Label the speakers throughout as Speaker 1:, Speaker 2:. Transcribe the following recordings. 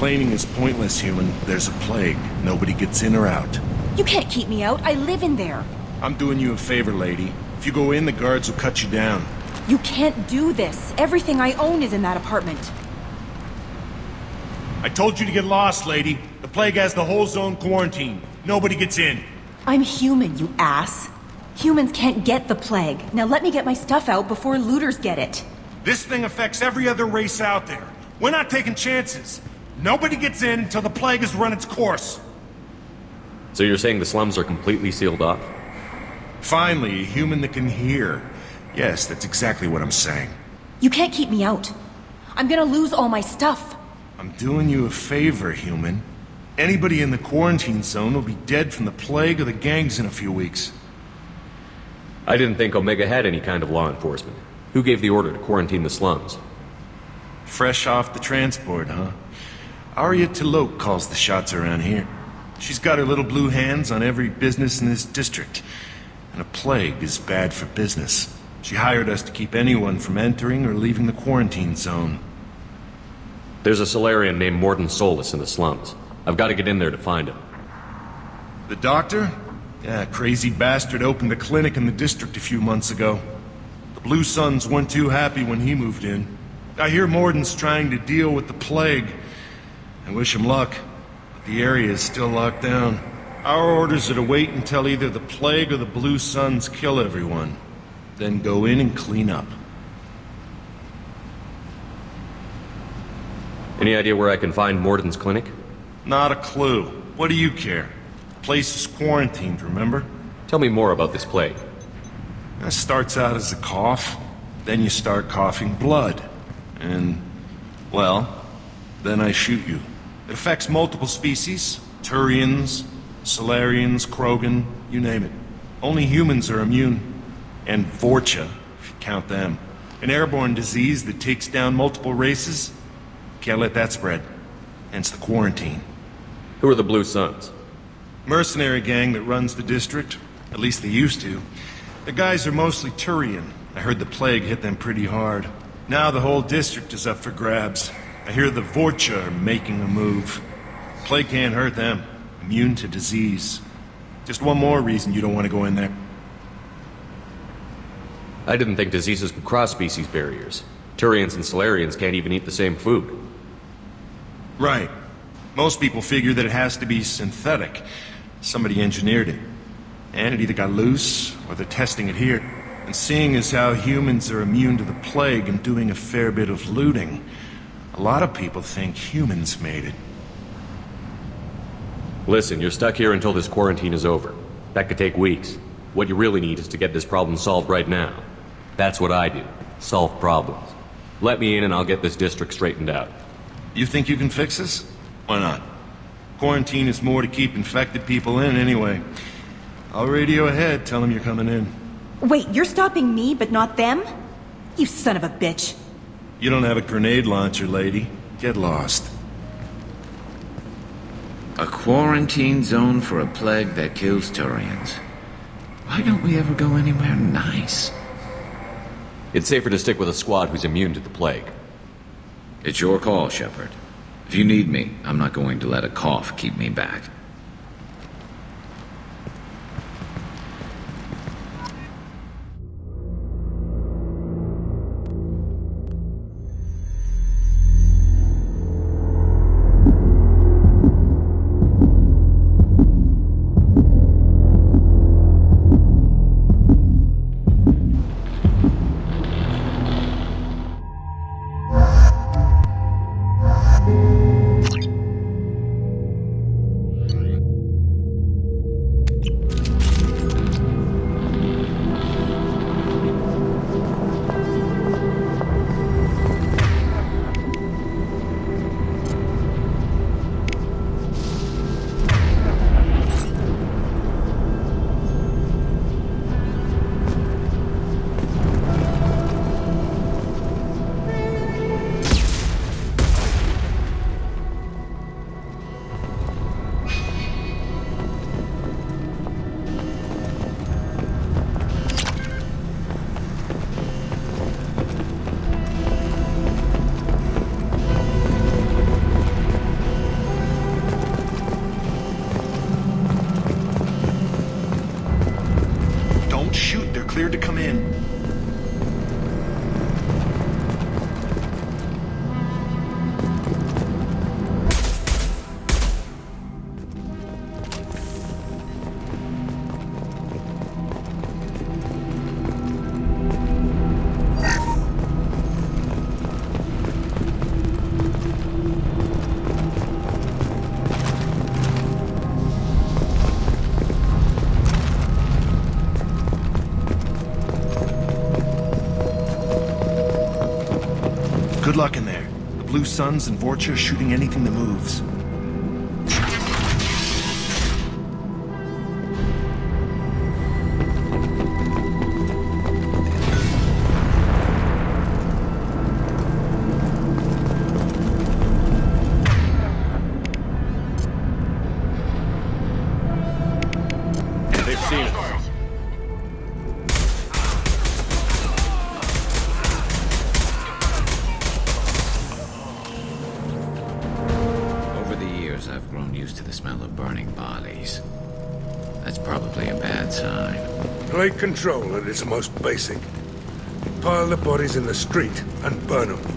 Speaker 1: Complaining is pointless, human. There's a plague. Nobody gets in or out.
Speaker 2: You can't keep me out. I live in there.
Speaker 1: I'm doing you a favor, lady. If you go in, the guards will cut you down.
Speaker 2: You can't do this. Everything I own is in that apartment.
Speaker 1: I told you to get lost, lady. The plague has the whole zone quarantined. Nobody gets in.
Speaker 2: I'm human, you ass. Humans can't get the plague. Now let me get my stuff out before looters get it.
Speaker 1: This thing affects every other race out there. We're not taking chances. Nobody gets in until the plague has run its course.
Speaker 3: So you're saying the slums are completely sealed off?
Speaker 1: Finally, a human that can hear. Yes, that's exactly what I'm saying.
Speaker 2: You can't keep me out. I'm gonna lose all my stuff.
Speaker 1: I'm doing you a favor, human. Anybody in the quarantine zone will be dead from the plague or the gangs in a few weeks.
Speaker 3: I didn't think Omega had any kind of law enforcement. Who gave the order to quarantine the slums?
Speaker 1: Fresh off the transport, huh? Arya Tilok calls the shots around here. She's got her little blue hands on every business in this district. And a plague is bad for business. She hired us to keep anyone from entering or leaving the quarantine zone.
Speaker 3: There's a Solarian named Morden Solus in the slums. I've got to get in there to find him.
Speaker 1: The doctor? Yeah, crazy bastard opened a clinic in the district a few months ago. The Blue Suns weren't too happy when he moved in. I hear Morden's trying to deal with the plague. I wish him luck, but the area is still locked down. Our orders are to wait until either the plague or the Blue Suns kill everyone. Then go in and clean up.
Speaker 3: Any idea where I can find Morden's clinic?
Speaker 1: Not a clue. What do you care? The place is quarantined, remember?
Speaker 3: Tell me more about this plague.
Speaker 1: It starts out as a cough, then you start coughing blood. And, well, then I shoot you. It affects multiple species. Turians, Solarians, Krogan, you name it. Only humans are immune. And Vorcha, if you count them. An airborne disease that takes down multiple races. Can't let that spread. Hence the quarantine.
Speaker 3: Who are the Blue Suns?
Speaker 1: Mercenary gang that runs the district. At least they used to. The guys are mostly Turian. I heard the plague hit them pretty hard. Now the whole district is up for grabs. I hear the Vorcha are making a move. Plague can't hurt them. Immune to disease. Just one more reason you don't want to go in there.
Speaker 3: I didn't think diseases could cross species barriers. Turians and Solarians can't even eat the same food.
Speaker 1: Right. Most people figure that it has to be synthetic. Somebody engineered it. And it either got loose, or they're testing it here. And seeing as how humans are immune to the plague and doing a fair bit of looting, a lot of people think humans made it.
Speaker 3: Listen, you're stuck here until this quarantine is over. That could take weeks. What you really need is to get this problem solved right now. That's what I do. Solve problems. Let me in and I'll get this district straightened out.
Speaker 1: You think you can fix this? Why not? Quarantine is more to keep infected people in anyway. I'll radio ahead, tell them you're coming in.
Speaker 2: Wait, you're stopping me, but not them? You son of a bitch.
Speaker 1: You don't have a grenade launcher, lady. Get lost.
Speaker 4: A quarantine zone for a plague that kills Turians. Why don't we ever go anywhere nice?
Speaker 3: It's safer to stick with a squad who's immune to the plague.
Speaker 4: It's your call, Shepard. If you need me, I'm not going to let a cough keep me back.
Speaker 1: cleared to come in. Good luck in there. The Blue Suns and Vorcha shooting anything that moves.
Speaker 3: They've seen us.
Speaker 4: I've grown used to the smell of burning bodies. That's probably a bad sign.
Speaker 5: Plague control at its most basic. Pile the bodies in the street and burn them.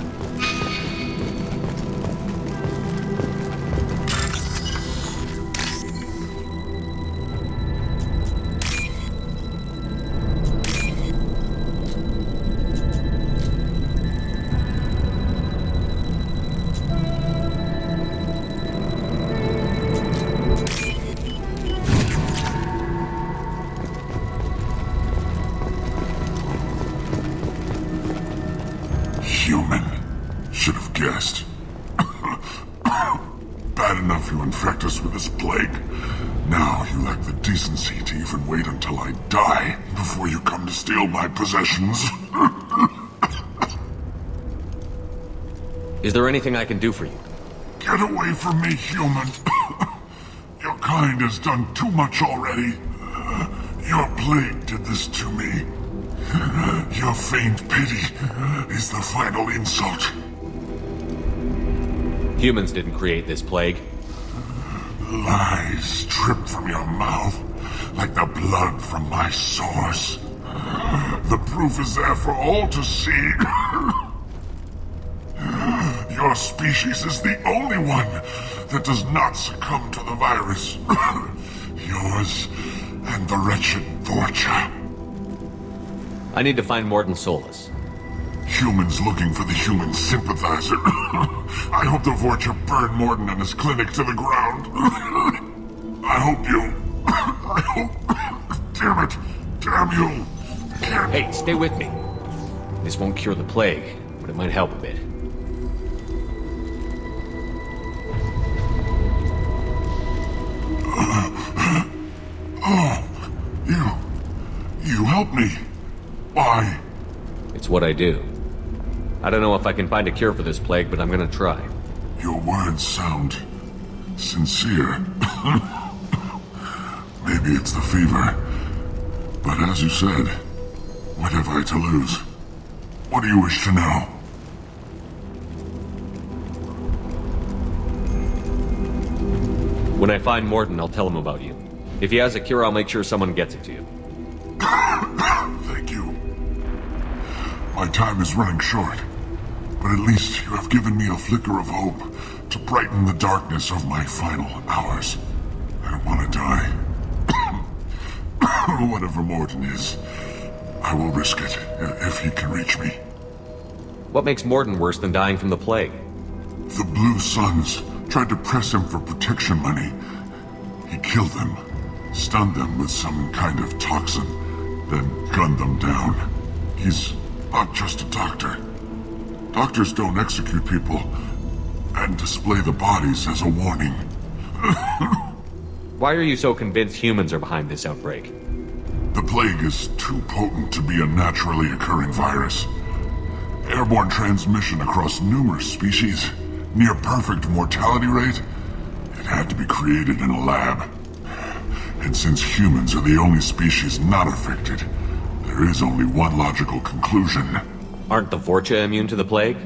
Speaker 6: Human. Should have guessed. Bad enough you infect us with this plague. Now you lack the decency to even wait until I die before you come to steal my possessions.
Speaker 3: Is there anything I can do for you?
Speaker 6: Get away from me, human. Your kind has done too much already. Your plague did this to me. Your feigned pity is the final insult.
Speaker 3: Humans didn't create this plague.
Speaker 6: Lies drip from your mouth like the blood from my sores. The proof is there for all to see. Your species is the only one that does not succumb to the virus. Yours and the wretched Vorcha.
Speaker 3: I need to find Morton Solus.
Speaker 6: Humans looking for the human sympathizer. I hope the Vorcha burn Morton and his clinic to the ground. I hope you... I hope... Damn it. Damn you. Can't...
Speaker 3: Hey, stay with me. This won't cure the plague, but it might help a bit.
Speaker 6: You help me. Why?
Speaker 3: It's what I do. I don't know if I can find a cure for this plague, but I'm gonna try.
Speaker 6: Your words sound sincere. Maybe it's the fever. But as you said, what have I to lose? What do you wish to know?
Speaker 3: When I find Morton, I'll tell him about you. If he has a cure, I'll make sure someone gets it to you.
Speaker 6: Thank you. My time is running short, but at least you have given me a flicker of hope to brighten the darkness of my final hours. I don't want to die. Whatever Morton is, I will risk it if he can reach me.
Speaker 3: What makes Morton worse than dying from the plague?
Speaker 6: The Blue Suns tried to press him for protection money. He killed them, stunned them with some kind of toxin, then gunned them down. He's not just a doctor. Doctors don't execute people and display the bodies as a warning.
Speaker 3: Why are you so convinced humans are behind this outbreak?
Speaker 6: The plague is too potent to be a naturally occurring virus. Airborne transmission across numerous species, near perfect mortality rate. It had to be created in a lab. And since humans are the only species not affected, there is only one logical conclusion.
Speaker 3: Aren't the Vorcha immune to the plague?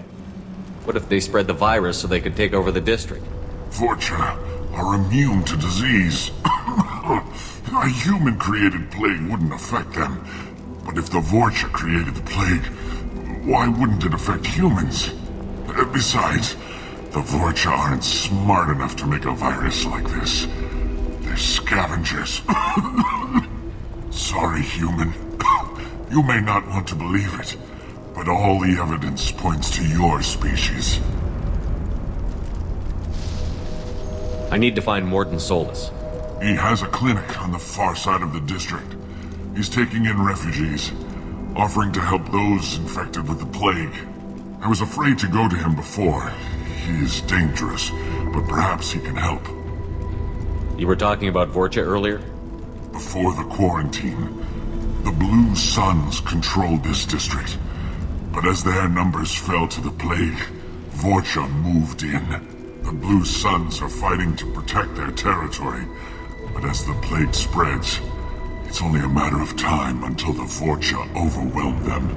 Speaker 3: What if they spread the virus so they could take over the district?
Speaker 6: Vorcha are immune to disease. A human-created plague wouldn't affect them, But if the Vorcha created the plague, why wouldn't it affect humans? Besides, the Vorcha aren't smart enough to make a virus like this. They're scavengers. Sorry, human. You may not want to believe it, but all the evidence points to your species.
Speaker 3: I need to find Morton Solus.
Speaker 6: He has a clinic on the far side of the district. He's taking in refugees, offering to help those infected with the plague. I was afraid to go to him before. He is dangerous, but perhaps he can help.
Speaker 3: You were talking about Vorcha earlier?
Speaker 6: Before the quarantine, the Blue Suns controlled this district. But as their numbers fell to the plague, Vorcha moved in. The Blue Suns are fighting to protect their territory, but as the plague spreads, it's only a matter of time until the Vorcha overwhelm them.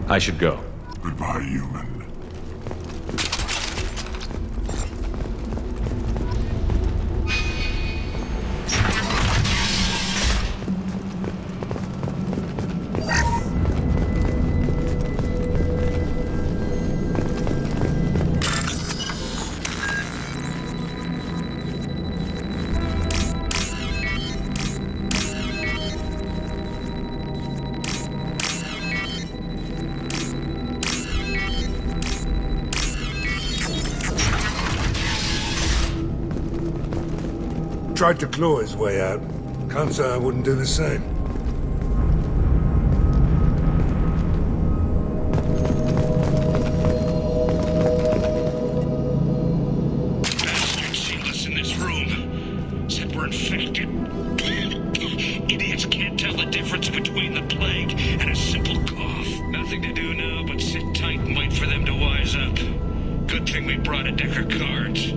Speaker 3: I should go.
Speaker 6: Goodbye, human.
Speaker 5: Tried to claw his way out. Can't say I wouldn't do the same.
Speaker 7: Bastards sealed us in this room. Said we're infected. Idiots can't tell the difference between the plague and a simple cough. Nothing to do now but sit tight and wait for them to wise up. Good thing we brought a deck of cards.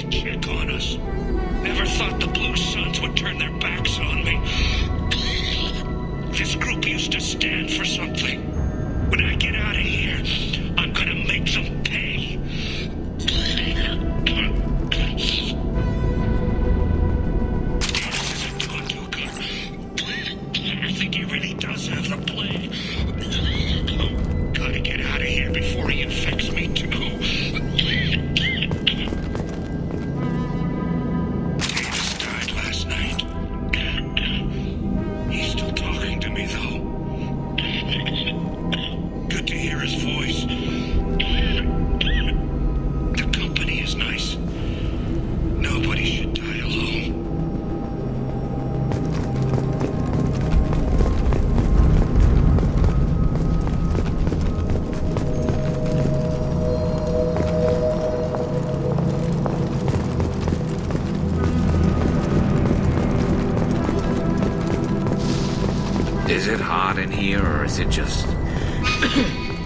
Speaker 7: Check on us. Never thought the Blue Suns would turn their backs on me. This group used to stand for something. When I get out of here, I'm gonna make them pay. This is a dog Duca. I think he really does have the plague. Gotta get out of here before he infects me too.
Speaker 4: Is it hot in here, or is it just...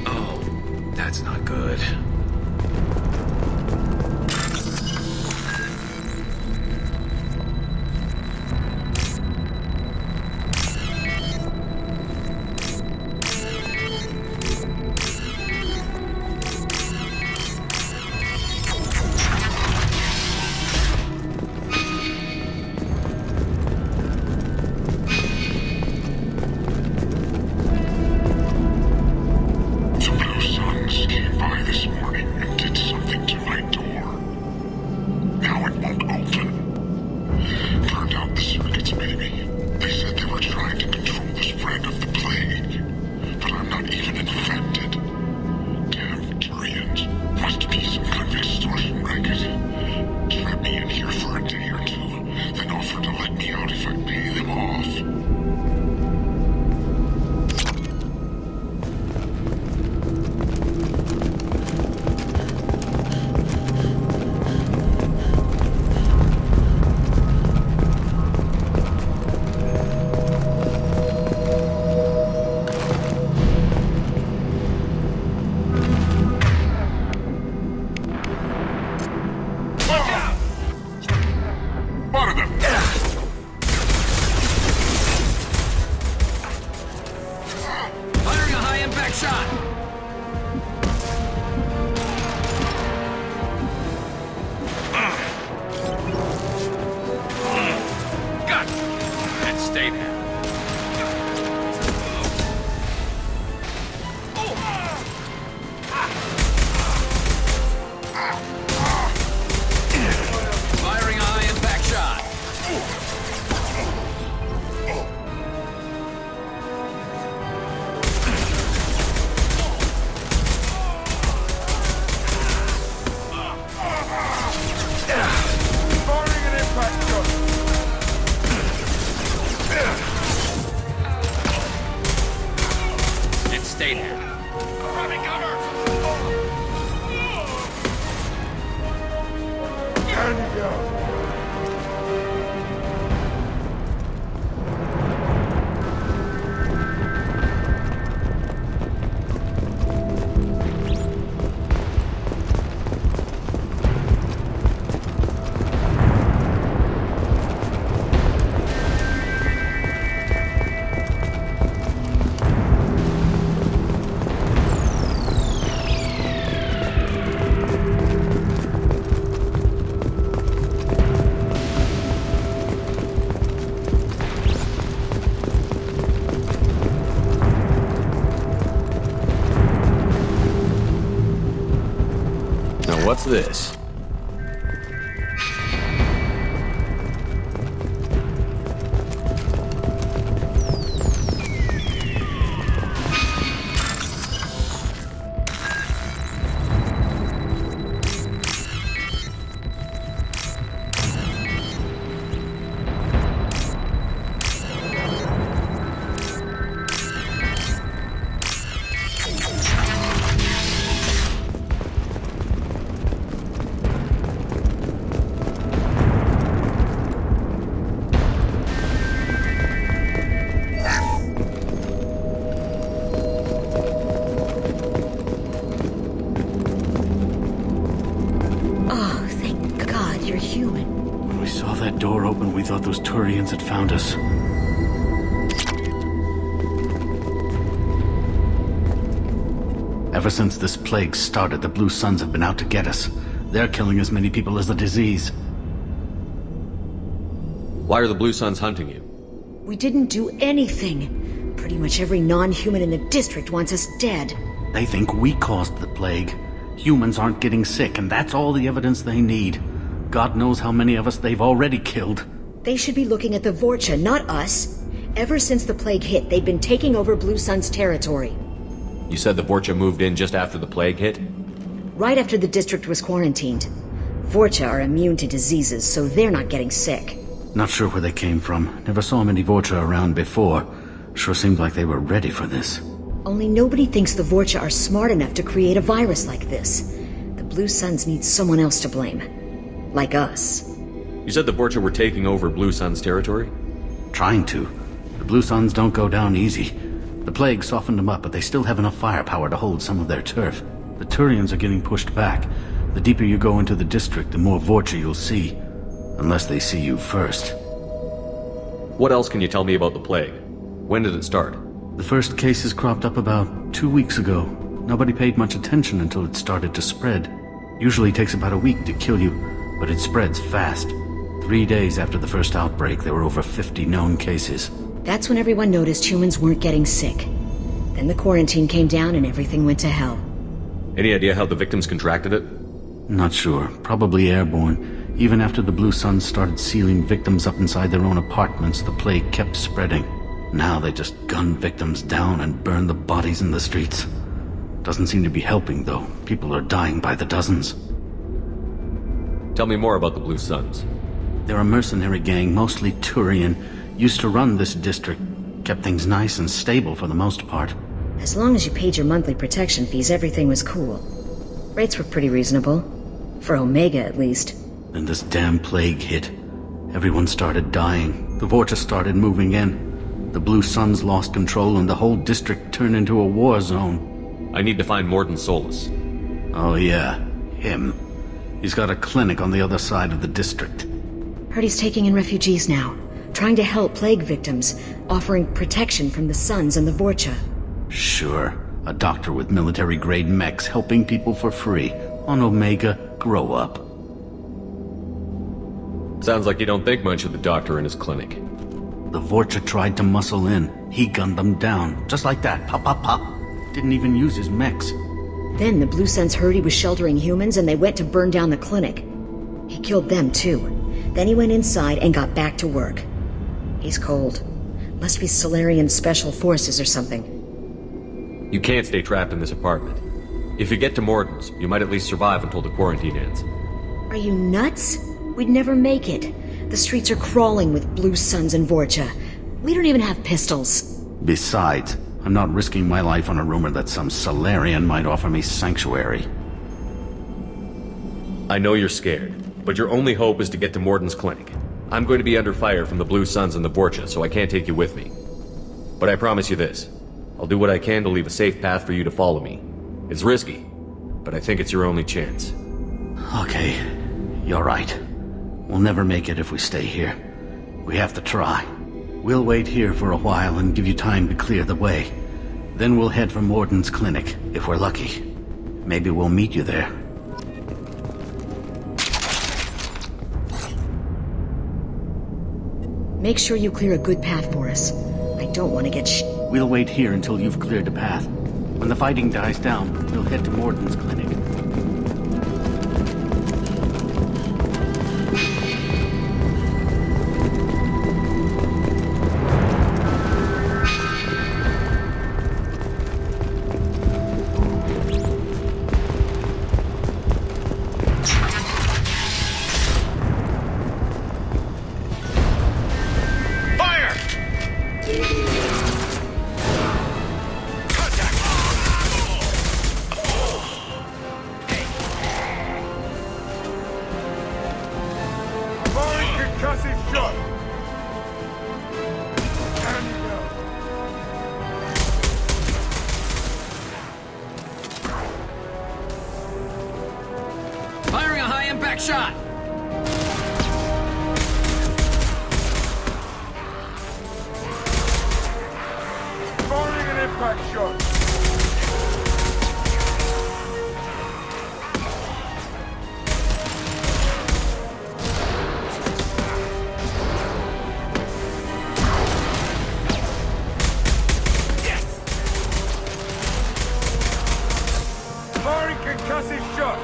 Speaker 4: Oh, that's not good.
Speaker 6: The Blue Suns came by this morning.
Speaker 3: What's this?
Speaker 8: We thought those Turians had found us. Ever since this plague started, the Blue Suns have been out to get us. They're killing as many people as the disease.
Speaker 3: Why are the Blue Suns hunting you?
Speaker 9: We didn't do anything. Pretty much every non-human in the district wants us dead.
Speaker 8: They think we caused the plague. Humans aren't getting sick, and that's all the evidence they need. God knows how many of us they've already killed.
Speaker 9: They should be looking at the Vorcha, not us. Ever since the plague hit, they've been taking over Blue Sun's territory.
Speaker 3: You said the Vorcha moved in just after the plague hit?
Speaker 9: Right after the district was quarantined. Vorcha are immune to diseases, so they're not getting sick.
Speaker 8: Not sure where they came from. Never saw many Vorcha around before. Sure seemed like they were ready for this.
Speaker 9: Only nobody thinks the Vorcha are smart enough to create a virus like this. The Blue Suns need someone else to blame. Like us.
Speaker 3: You said the Vorcha were taking over Blue Sun's territory?
Speaker 8: Trying to. The Blue Suns don't go down easy. The plague softened them up, but they still have enough firepower to hold some of their turf. The Turians are getting pushed back. The deeper you go into the district, the more Vorcha you'll see. Unless they see you first.
Speaker 3: What else can you tell me about the plague? When did it start?
Speaker 8: The first cases cropped up about 2 weeks ago. Nobody paid much attention until it started to spread. Usually takes about a week to kill you, but it spreads fast. 3 days after the first outbreak, there were over 50 known cases.
Speaker 9: That's when everyone noticed humans weren't getting sick. Then the quarantine came down and everything went to hell.
Speaker 3: Any idea how the victims contracted it?
Speaker 8: Not sure. Probably airborne. Even after the Blue Suns started sealing victims up inside their own apartments, the plague kept spreading. Now they just gun victims down and burn the bodies in the streets. Doesn't seem to be helping, though. People are dying by the dozens.
Speaker 3: Tell me more about the Blue Suns.
Speaker 8: They're a mercenary gang, mostly Turian. Used to run this district. Kept things nice and stable for the most part.
Speaker 9: As long as you paid your monthly protection fees, everything was cool. Rates were pretty reasonable. For Omega, at least.
Speaker 8: Then this damn plague hit. Everyone started dying. The Vorcha started moving in. The Blue Suns lost control and the whole district turned into a war zone.
Speaker 3: I need to find Morden Solus.
Speaker 8: Oh yeah, him. He's got a clinic on the other side of the district.
Speaker 9: Heard he's taking in refugees now. Trying to help plague victims. Offering protection from the Suns and the Vorcha.
Speaker 8: Sure. A doctor with military-grade mechs helping people for free. On Omega, grow up.
Speaker 3: Sounds like you don't think much of the doctor in his clinic.
Speaker 8: The Vorcha tried to muscle in. He gunned them down. Just like that. Pop, pop, pop. Didn't even use his mechs.
Speaker 9: Then the Blue Suns heard he was sheltering humans and they went to burn down the clinic. He killed them too. Then he went inside and got back to work. He's cold. Must be Solarian Special Forces or something.
Speaker 3: You can't stay trapped in this apartment. If you get to Morden's, you might at least survive until the quarantine ends.
Speaker 9: Are you nuts? We'd never make it. The streets are crawling with Blue Suns and Vorcha. We don't even have pistols.
Speaker 8: Besides, I'm not risking my life on a rumor that some Solarian might offer me sanctuary.
Speaker 3: I know you're scared, But your only hope is to get to Morden's clinic. I'm going to be under fire from the Blue Suns and the Borgia, so I can't take you with me. But I promise you this. I'll do what I can to leave a safe path for you to follow me. It's risky, but I think it's your only chance.
Speaker 8: Okay, you're right. We'll never make it if we stay here. We have to try. We'll wait here for a while and give you time to clear the way. Then we'll head for Morden's clinic, if we're lucky. Maybe we'll meet you there.
Speaker 9: Make sure you clear a good path for us. I don't want to get
Speaker 8: We'll wait here until you've cleared the path. When the fighting dies down, we'll head to Morden's clinic.
Speaker 10: Firing a high-impact shot!
Speaker 5: Firing an impact shot! Yes! Firing concussive shot!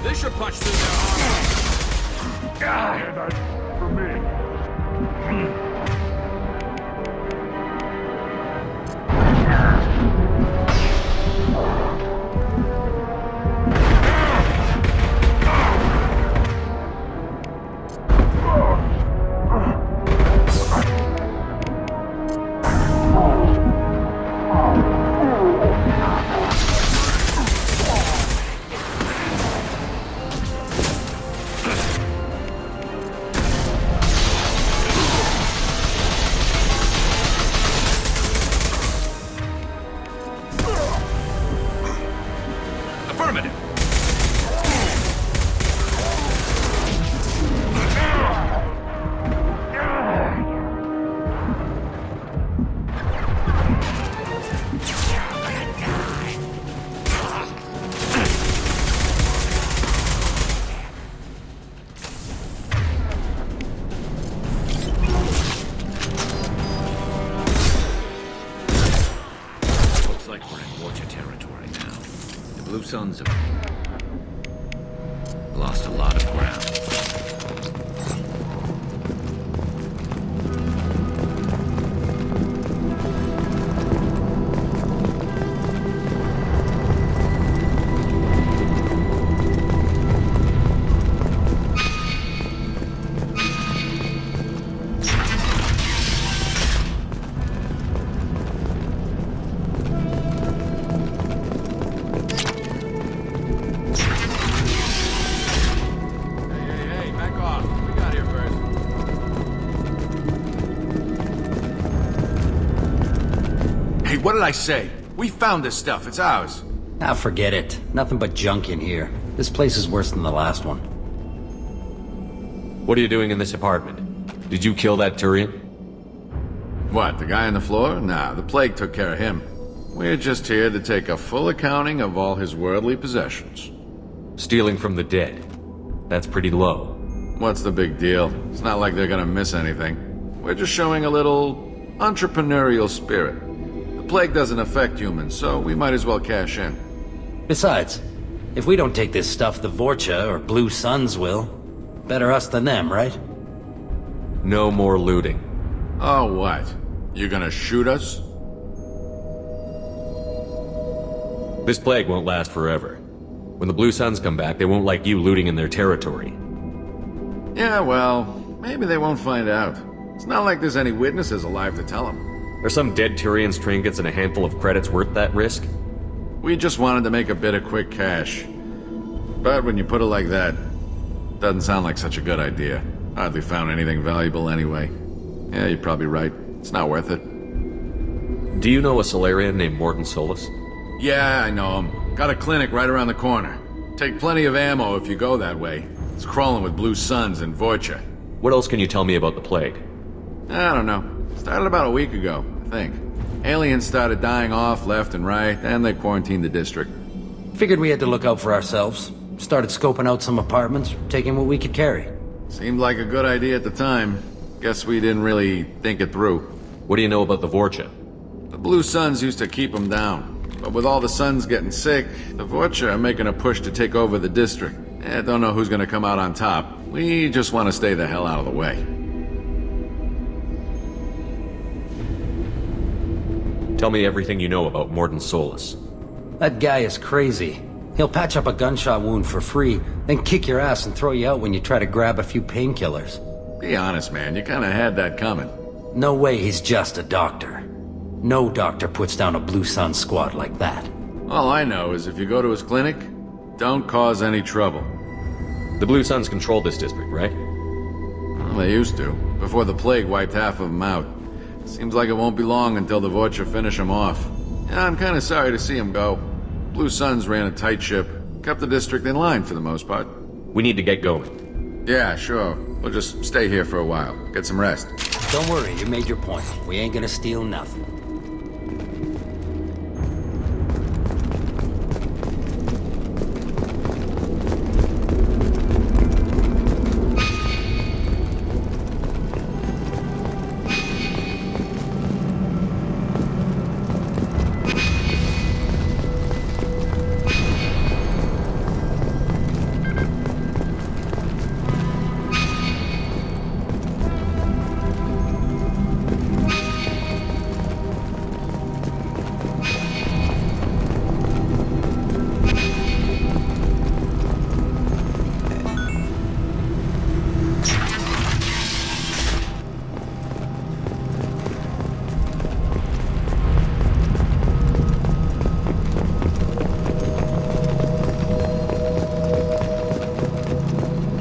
Speaker 10: This should punch through their armor.
Speaker 5: And that's for me.
Speaker 10: Affirmative.
Speaker 4: Looks like we're in Borgia territory now. The Blue Suns have lost a lot of ground.
Speaker 11: What did I say? We found this stuff. It's ours.
Speaker 12: Ah, forget it. Nothing but junk in here. This place is worse than the last one.
Speaker 3: What are you doing in this apartment? Did you kill that Turian?
Speaker 4: What, the guy on the floor? Nah, the plague took care of him. We're just here to take a full accounting of all his worldly possessions.
Speaker 3: Stealing from the dead. That's pretty low.
Speaker 4: what's the big deal? It's not like they're gonna miss anything. We're just showing a little entrepreneurial spirit. The plague doesn't affect humans, so we might as well cash in.
Speaker 12: Besides, if we don't take this stuff, the Vorcha or Blue Suns will. Better us than them, right?
Speaker 3: No more looting.
Speaker 4: Oh, what? You gonna shoot us?
Speaker 3: This plague won't last forever. When the Blue Suns come back, they won't like you looting in their territory.
Speaker 4: Yeah, well, maybe they won't find out. It's not like there's any witnesses alive to tell them.
Speaker 3: Are some dead Turians' trinkets and a handful of credits worth that risk?
Speaker 4: We just wanted to make a bit of quick cash. But when you put it like that, doesn't sound like such a good idea. Hardly found anything valuable anyway. Yeah, you're probably right. It's not worth it.
Speaker 3: Do you know a Solarian named Morden Solus?
Speaker 4: Yeah, I know him. Got a clinic right around the corner. Take plenty of ammo if you go that way. It's crawling with Blue Suns and Vorcha.
Speaker 3: What else can you tell me about the plague?
Speaker 4: I don't know. Started about a week ago, I think. Aliens started dying off left and right, and they quarantined the district.
Speaker 12: Figured we had to look out for ourselves. Started scoping out some apartments, taking what we could carry.
Speaker 4: Seemed like a good idea at the time. Guess we didn't really think it through.
Speaker 3: What do you know about the Vorcha?
Speaker 4: The Blue Suns used to keep them down. But with all the Suns getting sick, the Vorcha are making a push to take over the district. Don't know who's gonna come out on top. We just want to stay the hell out of the way.
Speaker 3: Tell me everything you know about Morden Solus.
Speaker 12: That guy is crazy. He'll patch up a gunshot wound for free, then kick your ass and throw you out when you try to grab a few painkillers.
Speaker 4: Be honest, man. You kinda had that coming.
Speaker 12: No way he's just a doctor. No doctor puts down a Blue Sun squad like that.
Speaker 4: All I know is if you go to his clinic, don't cause any trouble.
Speaker 3: The Blue Suns control this district, right?
Speaker 4: Well, they used to, before the plague wiped half of them out. Seems like it won't be long until the Vorcha finish them off. Yeah, I'm kinda sorry to see him go. Blue Suns ran a tight ship, kept the district in line for the most part.
Speaker 3: We need to get going.
Speaker 4: Yeah, sure. We'll just stay here for a while, get some rest.
Speaker 12: Don't worry, you made your point. We ain't gonna steal nothing.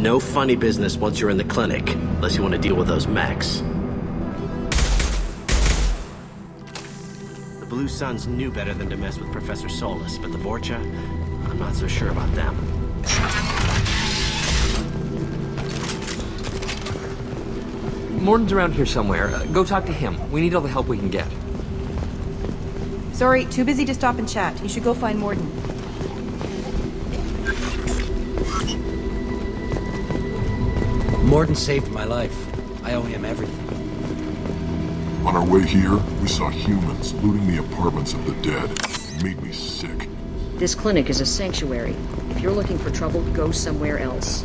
Speaker 13: No funny business once you're in the clinic, unless you want to deal with those mechs. The Blue Suns knew better than to mess with Professor Solus, but the Vorcha, I'm not so sure about them.
Speaker 14: Morden's around here somewhere. Go talk to him. We need all the help we can get.
Speaker 2: Sorry, too busy to stop and chat. You should go find Morden.
Speaker 12: Morden saved my life. I owe him everything.
Speaker 6: On our way here, we saw humans looting the apartments of the dead. It made me sick.
Speaker 9: This clinic is a sanctuary. If you're looking for trouble, go somewhere else.